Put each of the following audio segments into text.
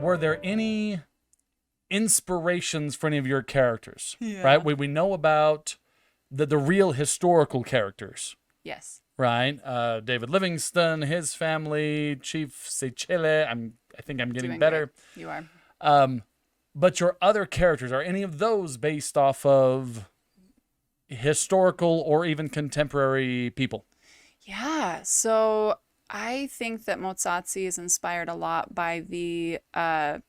were there any inspirations for any of your characters? Yeah. Right? We know about the real historical characters, Yes. right? David Livingston, his family, Chief Seychelle. I think I'm getting Doing better. great. You are. But your other characters, are any of those based off of historical or even contemporary people? Yeah. So I think that Motsatsi is inspired a lot by the I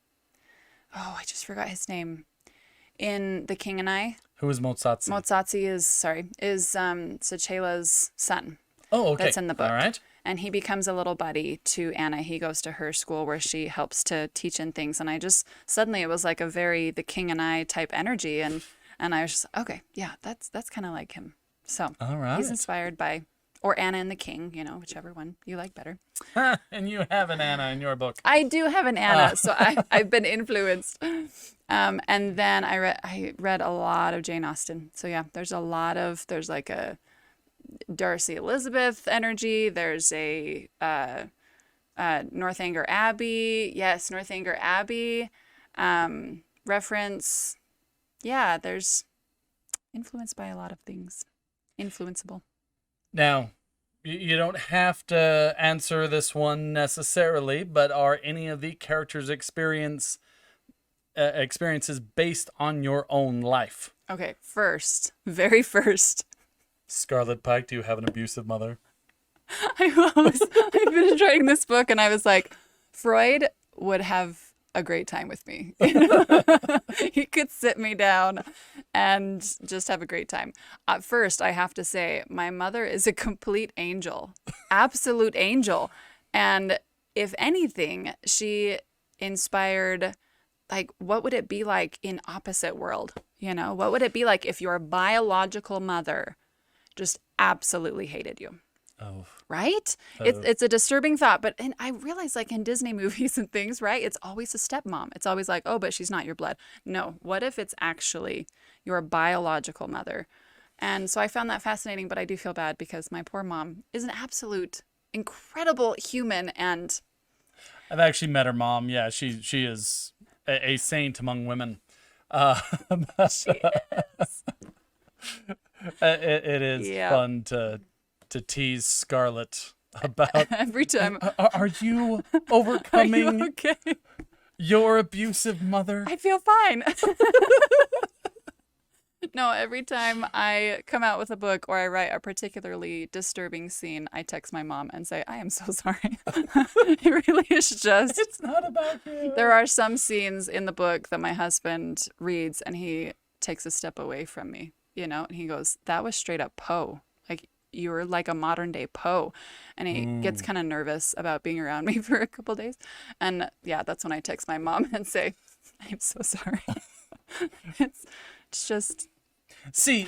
just forgot his name. In The King and I. Who is Motsatsi? Motsatsi is Sechelle's son. Oh, okay. That's in the book. All right. And he becomes a little buddy to Anna. He goes to her school where she helps to teach in things. And I just, suddenly it was like a very The King and I type energy. And I was just, okay, yeah, that's kind of like him. So All right. he's inspired by, or Anna and the King, whichever one you like better. And you have an Anna in your book. I do have an Anna, so I've been influenced. And then I read a lot of Jane Austen. So yeah, there's like a Darcy Elizabeth energy. There's a Northanger Abbey. Yes, Northanger Abbey reference. Yeah, there's influenced by a lot of things. Influenceable. Now, you don't have to answer this one necessarily, but are any of the characters' experiences based on your own life? Okay, very first. Scarlette Pike, do you have an abusive mother? I finished writing this book and I was like, Freud would have a great time with me. He could sit me down and just have a great time. At first, I have to say, my mother is a complete angel, absolute angel. And if anything, she inspired, like, what would it be like in opposite world? What would it be like if your biological mother just absolutely hated you? Oh. Right? It's a disturbing thought, and I realize, like, in Disney movies and things, right? It's always a stepmom. It's always like, oh, but she's not your blood. No, what if it's actually your biological mother? And so I found that fascinating, but I do feel bad because my poor mom is an absolute incredible human. And I've actually met her mom. Yeah, she is a saint among women. she is. It is fun to tease Scarlett about every time. Are you overcoming Are you okay? your abusive mother? I feel fine. No, every time I come out with a book or I write a particularly disturbing scene, I text my mom and say, I am so sorry. It really is just... It's not about you. There are some scenes in the book that my husband reads and he takes a step away from me, and he goes, that was straight up Poe. Like, you were like a modern day Poe. And he gets kind of nervous about being around me for a couple days. And yeah, that's when I text my mom and say, I'm so sorry. It's just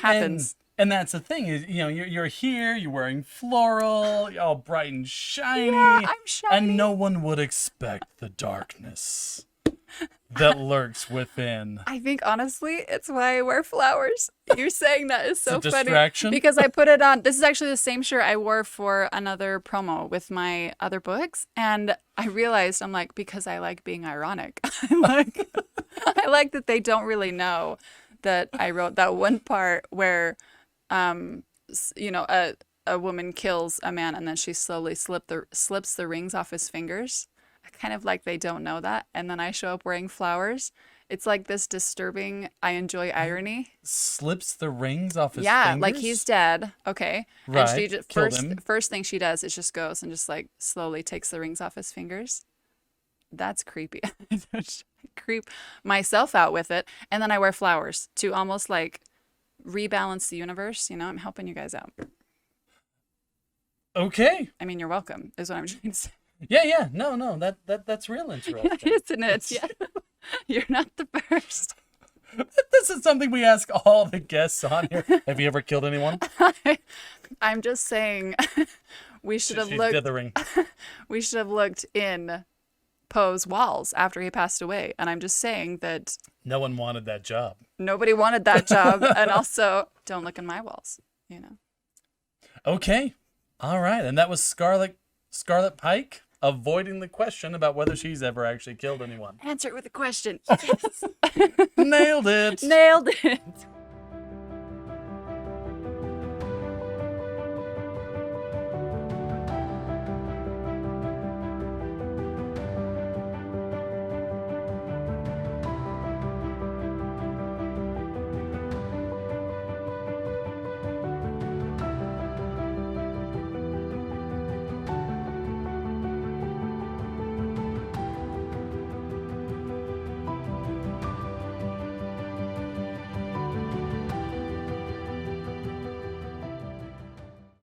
happens. And that's the thing is, you're here, you're wearing floral, you're all bright and shiny. Yeah, I'm shiny. And no one would expect the darkness that lurks within. I think, honestly, it's why I wear flowers. You're saying that is so it's a funny. Distraction? Because I put it on. This is actually the same shirt I wore for another promo with my other books. And I realized, I'm like, because I like being ironic. I like that they don't really know that I wrote that one part where, a woman kills a man and then she slowly slips the rings off his fingers. Kind of like they don't know that, and then I show up wearing flowers. It's like this disturbing, I enjoy irony. Slips the rings off his fingers? fingers? Like he's dead, okay? Right, And she killed him. first thing she does is just goes and just like slowly takes the rings off his fingers. That's creepy. I creep myself out with it, and then I wear flowers to almost like rebalance the universe. I'm helping you guys out. Okay. I mean, you're welcome, is what I'm trying to say. Yeah. No, that's real interesting. Isn't it? Yeah. You're not the first. This is something we ask all the guests on here. Have you ever killed anyone? I'm just saying we should have She's looked dithering. We should have looked in Poe's walls after he passed away. And I'm just saying that no one wanted that job. Nobody wanted that job. And also, don't look in my walls, Okay. All right. And that was Scarlette Pike? avoiding the question about whether she's ever actually killed anyone. Answer it with a question. Yes. Nailed it. Nailed it.